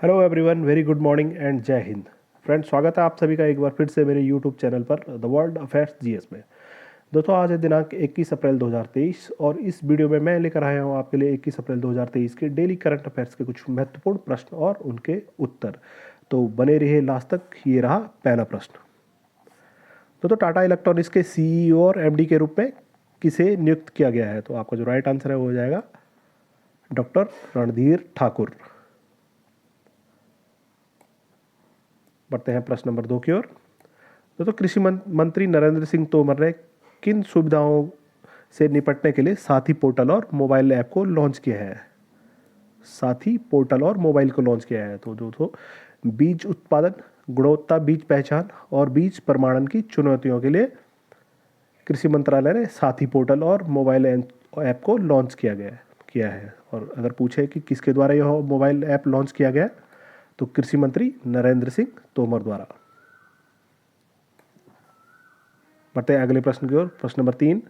Hello everyone, very good morning and जय Hind. Friends, स्वागत है आप सभी का एक बार फिर से मेरे यूट्यूब चैनल पर द वर्ल्ड अफेयर्स जीएस में। दोस्तों, आज है दिनांक 21 अप्रैल 2023 और इस वीडियो में मैं लेकर आया हूँ आपके लिए 21 अप्रैल 2023 के डेली करंट अफेयर्स के कुछ महत्वपूर्ण प्रश्न और उनके उत्तर। तो बने रहिए लास्ट तक। ये रहा पहला प्रश्न। तो टाटा इलेक्ट्रॉनिक्स के सीईओ और एमडी के रूप में किसे नियुक्त किया गया है? तो आपका जो राइट आंसर है वो हो जाएगा डॉक्टर रणधीर ठाकुर। बढ़ते हैं प्रश्न नंबर 2 की ओर। तो कृषि मंत्री नरेंद्र सिंह तोमर ने किन सुविधाओं से निपटने के लिए साथी पोर्टल और मोबाइल ऐप को लॉन्च किया है? साथी पोर्टल और मोबाइल को लॉन्च किया है। तो दोस्तों, बीज उत्पादन, गुणवत्ता, बीज पहचान और बीज प्रमाणन की चुनौतियों के लिए कृषि मंत्रालय ने साथी पोर्टल और मोबाइल ऐप को लॉन्च किया है। और अगर पूछे कि किसके द्वारा यह मोबाइल ऐप लॉन्च किया गया, तो कृषि मंत्री नरेंद्र सिंह तोमर द्वारा। बढ़ते हैं अगले प्रश्न की ओर। प्रश्न नंबर 3।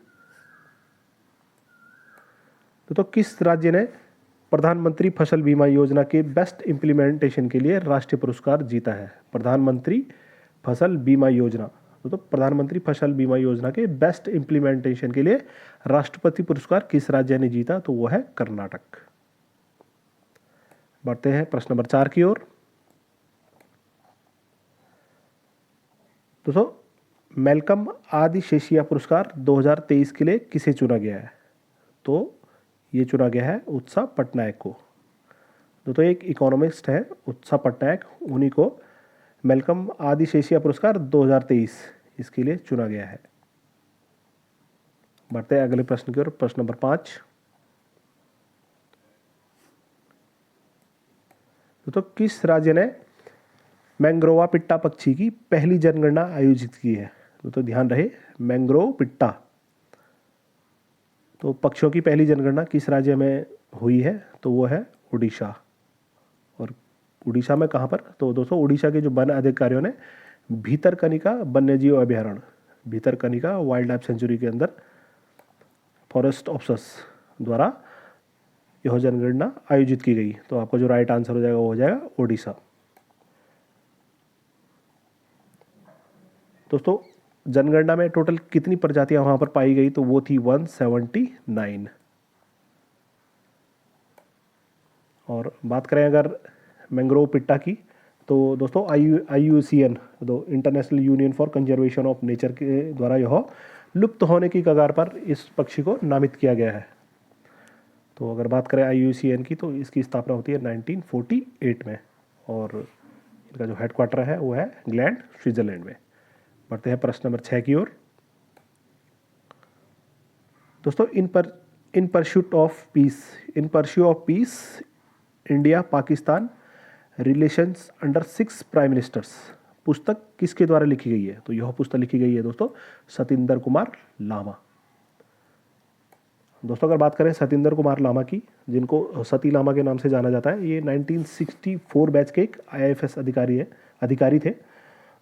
तो किस राज्य ने प्रधानमंत्री फसल बीमा योजना के बेस्ट इम्प्लीमेंटेशन के लिए राष्ट्रीय पुरस्कार जीता है? प्रधानमंत्री फसल बीमा योजना, तो प्रधानमंत्री फसल बीमा योजना के बेस्ट इम्प्लीमेंटेशन के लिए राष्ट्रपति पुरस्कार किस राज्य ने जीता? तो वो है कर्नाटक। बढ़ते हैं प्रश्न नंबर 4 की ओर। दोस्तों, मैल्कम आदिशेषिया पुरस्कार 2023 के लिए किसे चुना गया है? तो ये चुना गया है उत्साह पटनायक को। दोस्तों, एक इकोनॉमिस्ट है उत्साह पटनायक, उन्हीं को मैल्कम आदिशेषिया पुरस्कार 2023 इसके लिए चुना गया है। बढ़ते हैं अगले प्रश्न की ओर। प्रश्न नंबर 5। तो किस राज्य ने मैंग्रोवा पिट्टा पक्षी की पहली जनगणना आयोजित की है? तो ध्यान रहे, मैंग्रोव पिट्टा, तो पक्षियों की पहली जनगणना किस राज्य में हुई है? तो वो है उड़ीसा। और उड़ीसा में कहाँ पर? तो दोस्तों, उड़ीसा के जो वन अधिकारियों ने भीतरकनिका वन्यजीव अभयारण्य, भीतरकनिका वाइल्ड लाइफ सेंचुरी के अंदर फॉरेस्ट ऑफिसर्स द्वारा यह जनगणना आयोजित की गई। तो आपका जो राइट आंसर हो जाएगा वो हो जाएगा उड़ीसा। दोस्तों, जनगणना में टोटल कितनी प्रजातियां वहां पर पाई गई? तो वो थी 179। और बात करें अगर मैंग्रोव पिट्टा की, तो दोस्तों IUCN, तो international union for conservation of nature के द्वारा यह लुप्त होने की कगार पर इस पक्षी को नामित किया गया है। तो अगर बात करें IUCN की, तो इसकी स्थापना होती है 1948 में और इनका जो हेडक्वार्टर है वो है ग्लैंड, स्विट्जरलैंड में। बढ़ते हैं प्रश्न नंबर 6 की ओर। दोस्तों, in pursuit of peace India Pakistan relations under 6 prime ministers पुस्तक किसके द्वारा लिखी गई है? तो यह पुस्तक लिखी गई है दोस्तों सतिंदर कुमार लामा। दोस्तों, अगर बात करें सतिंदर कुमार लामा की, जिनको सती लामा के नाम से जाना जाता है, ये 1964 बैच के एक IAFS अधिकारी थे,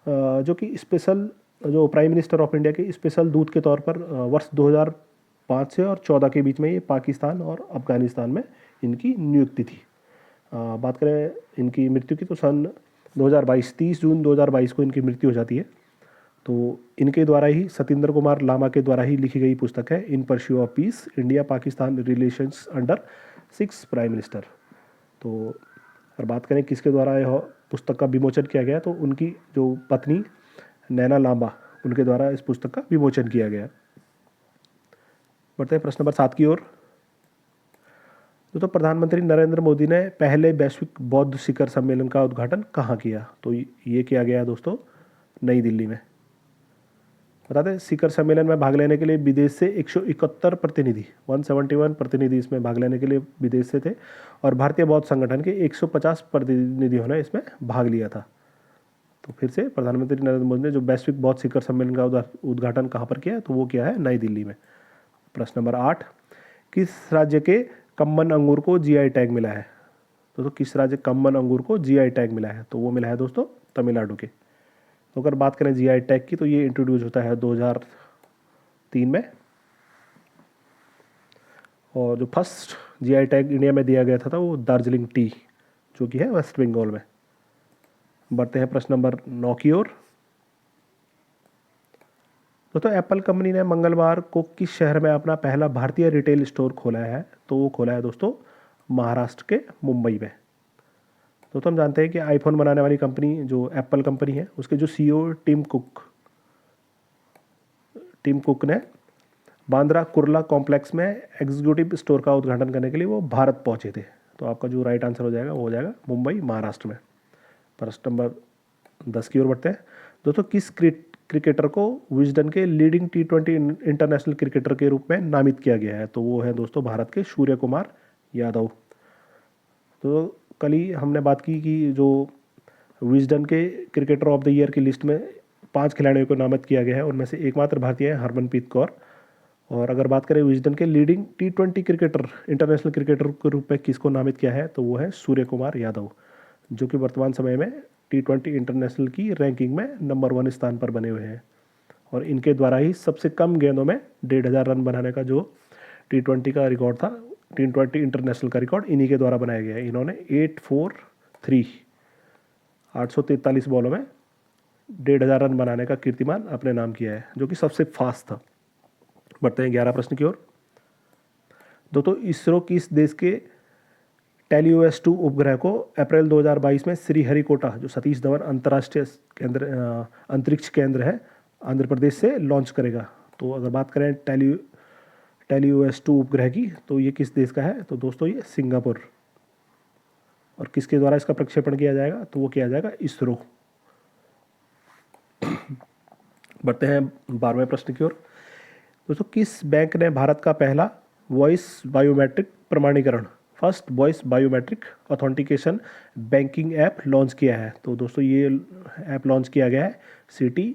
जो कि स्पेशल, जो प्राइम मिनिस्टर ऑफ इंडिया के स्पेशल दूत के तौर पर वर्ष 2005 से और 14 के बीच में ये पाकिस्तान और अफगानिस्तान में इनकी नियुक्ति थी। बात करें इनकी मृत्यु की, तो सन 2022 30 जून 2022 को इनकी मृत्यु हो जाती है। तो इनके द्वारा ही, सतिंदर कुमार लामा के द्वारा ही लिखी गई पुस्तक है in pursuit of peace India Pakistan relations under 6 prime minister. तो अगर बात करें किसके द्वारा यह पुस्तक का विमोचन किया गया, तो उनकी जो पत्नी नैना लांबा, उनके द्वारा इस पुस्तक का विमोचन किया गया। बढ़ते हैं प्रश्न नंबर 7 की ओर। तो प्रधानमंत्री नरेंद्र मोदी ने पहले वैश्विक बौद्ध शिखर सम्मेलन का उद्घाटन कहाँ किया? तो ये किया गया दोस्तों नई दिल्ली में। बता दें, शिखर सम्मेलन में भाग लेने के लिए विदेश से 171 प्रतिनिधि, 171 प्रतिनिधि इसमें भाग लेने के लिए विदेश से थे और भारतीय बौद्ध संगठन के 150 प्रतिनिधियों ने इसमें भाग लिया था। तो फिर से प्रधानमंत्री नरेंद्र मोदी ने जो वैश्विक बौद्ध शिखर सम्मेलन का उद्घाटन कहाँ पर किया है? तो वो किया है नई दिल्ली में। प्रश्न नंबर 8। किस राज्य के कम्मन अंगूर को GI टैग मिला है? तो किस राज्य कम्मन अंगूर को GI टैग मिला है? तो वो मिला है दोस्तों तमिलनाडु के। तो अगर बात करें GI टैग की, तो ये इंट्रोड्यूस होता है 2003 में और जो फर्स्ट GI टैग इंडिया में दिया गया था वो दार्जिलिंग टी जो कि है वेस्ट बंगाल में। बढ़ते हैं प्रश्न नंबर 9 की ओर। दोस्तों एप्पल कंपनी ने मंगलवार को किस शहर में अपना पहला भारतीय रिटेल स्टोर खोला है? तो वो खोला है दोस्तों महाराष्ट्र के मुंबई में। दोस्तों हम जानते हैं कि आईफोन बनाने वाली कंपनी जो एप्पल कंपनी है, उसके जो सीईओ टिम कुक ने बांद्रा कुर्ला कॉम्प्लेक्स में एग्जीक्यूटिव स्टोर का उद्घाटन करने के लिए वो भारत पहुंचे थे। तो आपका जो राइट आंसर हो जाएगा वो हो जाएगा मुंबई महाराष्ट्र में। प्रश्न नंबर 10 की ओर बढ़ते हैं। दोस्तों किस क्रिकेटर को विजडन के लीडिंग T20 इंटरनेशनल क्रिकेटर के रूप में नामित किया गया है? तो वो है दोस्तों भारत के सूर्य कुमार यादव। तो कल ही हमने बात की कि जो विजडन के क्रिकेटर ऑफ द ईयर की लिस्ट में 5 खिलाड़ियों को नामित किया गया है, उनमें से एकमात्र भारतीय है हरमनप्रीत कौर। और अगर बात करें विजडन के leading T20 cricketer international cricketer के रूप में किसको नामित किया है, तो वो है सूर्य कुमार यादव, जो कि वर्तमान समय में T20 इंटरनेशनल की रैंकिंग में नंबर 1 स्थान पर बने हुए हैं। और इनके द्वारा ही सबसे कम गेंदों में 1,500 रन बनाने का जो T20 का रिकॉर्ड था, T20 इंटरनेशनल का रिकॉर्ड इन्हीं के द्वारा बनाया गया है। इन्होंने 843 बॉलों में 1,500 रन बनाने का कीर्तिमान अपने नाम किया है, जो कि सबसे फास्ट था। बढ़ते हैं 11 प्रश्न की ओर। दोस्तों इसरो किस देश के टेलीओएस-2 उपग्रह को अप्रैल 2022 में श्रीहरिकोटा जो सतीश धवन अंतर्राष्ट्रीय अंतरिक्ष केंद्र है आंध्र प्रदेश से लॉन्च करेगा? तो अगर बात करें टेलीओएस-2 उपग्रह की, तो ये किस देश का है? तो दोस्तों ये सिंगापुर। और किसके द्वारा इसका प्रक्षेपण किया जाएगा? तो वो किया जाएगा इसरो। बढ़ते हैं 12वें प्रश्न की ओर। दोस्तों किस बैंक ने भारत का पहला वॉइस बायोमेट्रिक प्रमाणीकरण first voice biometric authentication banking app launch किया है? तो दोस्तों ये ऐप लॉन्च किया गया है सिटी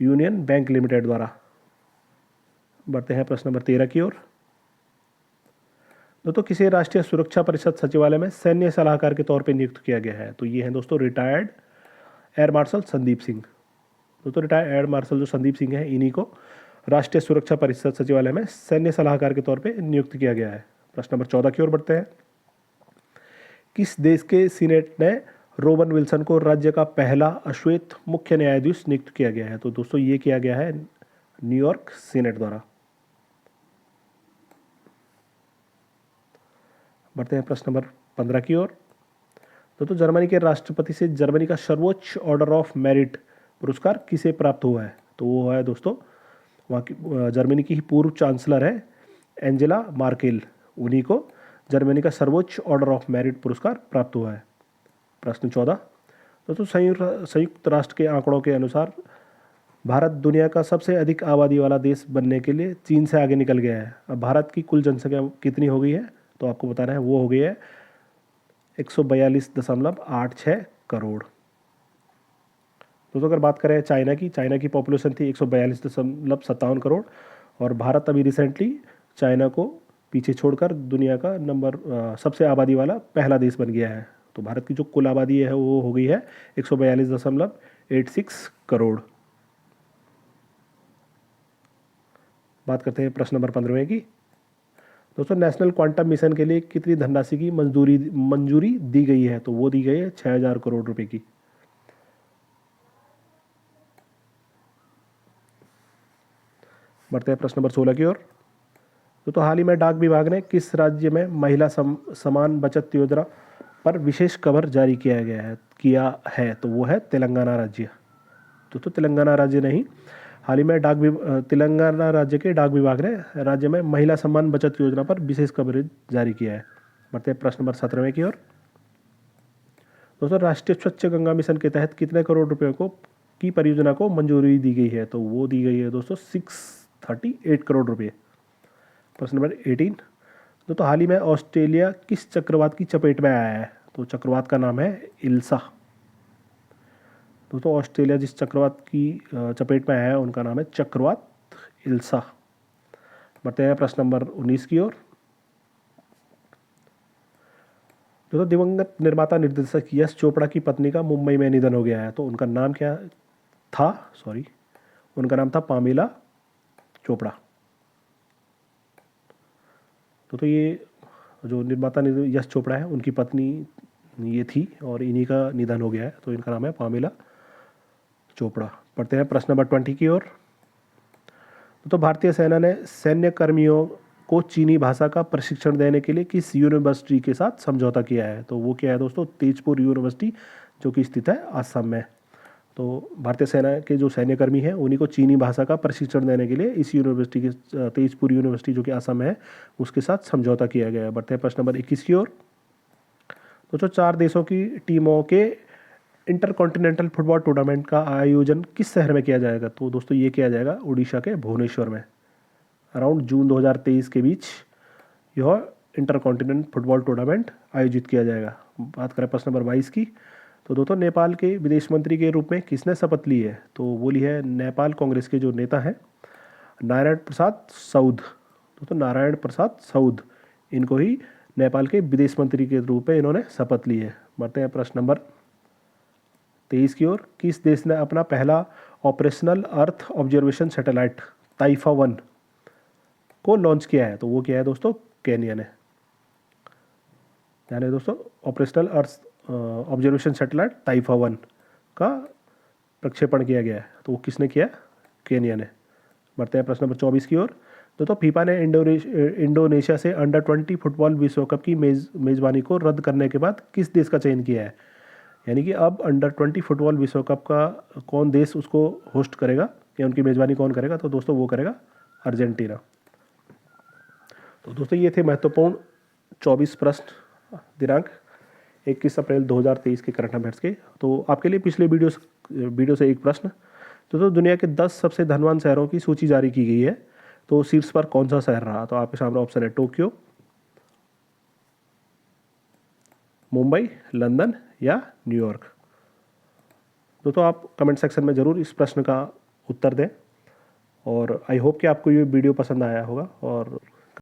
यूनियन बैंक लिमिटेड द्वारा। बढ़ते हैं प्रश्न नंबर 13 की ओर। दोस्तों किसे राष्ट्रीय सुरक्षा परिषद सचिवालय में सैन्य सलाहकार के तौर पर नियुक्त किया गया है? तो ये है दोस्तों retired air marshal Sandeep Singh. दोस्तों रिटायर्ड एयर मार्शल जो संदीप सिंह है, इन्हीं को राष्ट्रीय सुरक्षा परिषद सचिवालय में सैन्य सलाहकार के तौर पर नियुक्त किया गया है। प्रश्न नंबर 14 की ओर बढ़ते हैं। किस देश के सीनेट ने रोबन विल्सन को राज्य का पहला अश्वेत मुख्य न्यायाधीश नियुक्त किया गया है? तो दोस्तों ये किया गया है न्यूयॉर्क सीनेट द्वारा। बढ़ते हैं प्रश्न नंबर 15 की ओर। दोस्तों जर्मनी के राष्ट्रपति से जर्मनी का सर्वोच्च ऑर्डर ऑफ मेरिट पुरस्कार किसे प्राप्त हुआ है? तो वो है दोस्तों वहाँ की जर्मनी की ही पूर्व चांसलर है एंजेला मार्केल, उन्हीं को जर्मनी का सर्वोच्च ऑर्डर ऑफ मेरिट पुरस्कार प्राप्त हुआ है। प्रश्न 14। दोस्तों संयुक्त राष्ट्र के आंकड़ों के अनुसार भारत दुनिया का सबसे अधिक आबादी वाला देश बनने के लिए चीन से आगे निकल गया है। अब भारत की कुल जनसंख्या कितनी हो गई है? तो आपको बताना है, वो हो गई है 142.86 करोड़। दोस्तों अगर बात करें चाइना की पॉपुलेशन थी 142.57 करोड़, और भारत अभी रिसेंटली चाइना को पीछे छोड़कर दुनिया का सबसे आबादी वाला पहला देश बन गया है। तो भारत की जो कुल आबादी है वो हो गई है 142.86 करोड़। बात करते हैं प्रश्न नंबर 15 की। दोस्तों नेशनल क्वांटम मिशन के लिए कितनी धनराशि की मंजूरी दी गई है? तो वो दी गई है 6,000 करोड़ रुपए की। बढ़ते हैं प्रश्न नंबर 16 की ओर। तो हाल ही में डाक विभाग ने किस राज्य में महिला समान बचत योजना पर विशेष कवर जारी किया है? तो वो है तेलंगाना राज्य। तो तेलंगाना राज्य नहीं, हाल ही में तेलंगाना राज्य के डाक विभाग ने राज्य में महिला सम्मान बचत योजना पर विशेष कवरेज जारी किया है। बढ़ते हैं प्रश्न नंबर 17 की ओर। दोस्तों राष्ट्रीय स्वच्छ गंगा मिशन के तहत कितने करोड़ रुपए की परियोजना को मंजूरी दी गई है? तो वो दी गई है दोस्तों 638 करोड़ रुपए। प्रश्न नंबर 18। तो हाल ही में ऑस्ट्रेलिया किस चक्रवात की चपेट में आया है? तो चक्रवात का नाम है इल्सा। दोस्तों ऑस्ट्रेलिया जिस चक्रवात की चपेट में आया है उनका नाम है चक्रवात इल्सा। बढ़ते हैं प्रश्न नंबर 19 की ओर। दोस्तों दिवंगत निर्माता निर्देशक यश चोपड़ा की पत्नी का मुंबई में निधन हो गया है। तो उनका नाम क्या था? उनका नाम था पामेला चोपड़ा। तो ये जो निर्माता यश चोपड़ा है उनकी पत्नी ये थी और इन्हीं का निधन हो गया है, तो इनका नाम है पामेला चोपड़ा। पढ़ते हैं प्रश्न नंबर 20 की ओर। तो भारतीय सेना ने सैन्य कर्मियों को चीनी भाषा का प्रशिक्षण देने के लिए किस यूनिवर्सिटी के साथ समझौता किया है? तो वो क्या है दोस्तों, तेजपुर यूनिवर्सिटी, जो कि स्थित है असम में। तो भारतीय सेना के जो सैन्यकर्मी हैं उन्हीं को चीनी भाषा का प्रशिक्षण देने के लिए इस यूनिवर्सिटी के, तेजपुर यूनिवर्सिटी जो कि असम है, उसके साथ समझौता किया गया है। बढ़ते हैं प्रश्न नंबर 21 की ओर। दोस्तों 4 देशों की टीमों के इंटरकॉन्टिनेंटल फुटबॉल टूर्नामेंट का आयोजन किस शहर में किया जाएगा? तो दोस्तों ये किया जाएगा उड़ीसा के भुवनेश्वर में। अराउंड जून 2023 के बीच यह इंटरकॉन्टिनेंटल फुटबॉल टूर्नामेंट आयोजित किया जाएगा। बात करें प्रश्न नंबर 22 की। तो दोस्तों नेपाल के विदेश मंत्री के रूप में किसने शपथ ली है? तो वो ली है नेपाल कांग्रेस के जो नेता हैं नारायण प्रसाद सौद। दोस्तों नारायण प्रसाद सौद, इनको ही नेपाल के विदेश मंत्री के रूप में इन्होंने शपथ ली है। बढ़ते हैं प्रश्न नंबर 23 की ओर। किस देश ने अपना पहला ऑपरेशनल अर्थ ऑब्जर्वेशन सैटेलाइट ताइफा 1 को लॉन्च किया है? तो वो क्या है दोस्तों, केन्या ने। यानी दोस्तों ऑपरेशनल अर्थ ऑब्जर्वेशन सैटेलाइट ताइफा 1 का प्रक्षेपण किया गया है, तो वो किसने किया? केन्या ने। बढ़ते हैं प्रश्न नंबर 24 की ओर। दोस्तों फीफा ने इंडोनेशिया से अंडर 20 फुटबॉल विश्व कप की मेज़बानी को रद्द करने के बाद किस देश का चयन किया है? यानी कि अब अंडर 20 फुटबॉल विश्व कप का कौन देश उसको होस्ट करेगा या उनकी मेज़बानी कौन करेगा? तो दोस्तों वो करेगा अर्जेंटीना। तो दोस्तों ये थे महत्वपूर्ण 24 प्रश्न दिनांक 21 अप्रैल 2023 के करंट अफेयर्स के। तो आपके लिए पिछले वीडियो से एक प्रश्न। तो दुनिया के 10 सबसे धनवान शहरों की सूची जारी की गई है, तो शीर्ष पर कौन सा शहर रहा? तो आपके सामने ऑप्शन है टोक्यो, मुंबई, लंदन या न्यूयॉर्क। दोस्तों आप कमेंट सेक्शन में ज़रूर इस प्रश्न का उत्तर दें और आई होप कि आपको ये वीडियो पसंद आया होगा और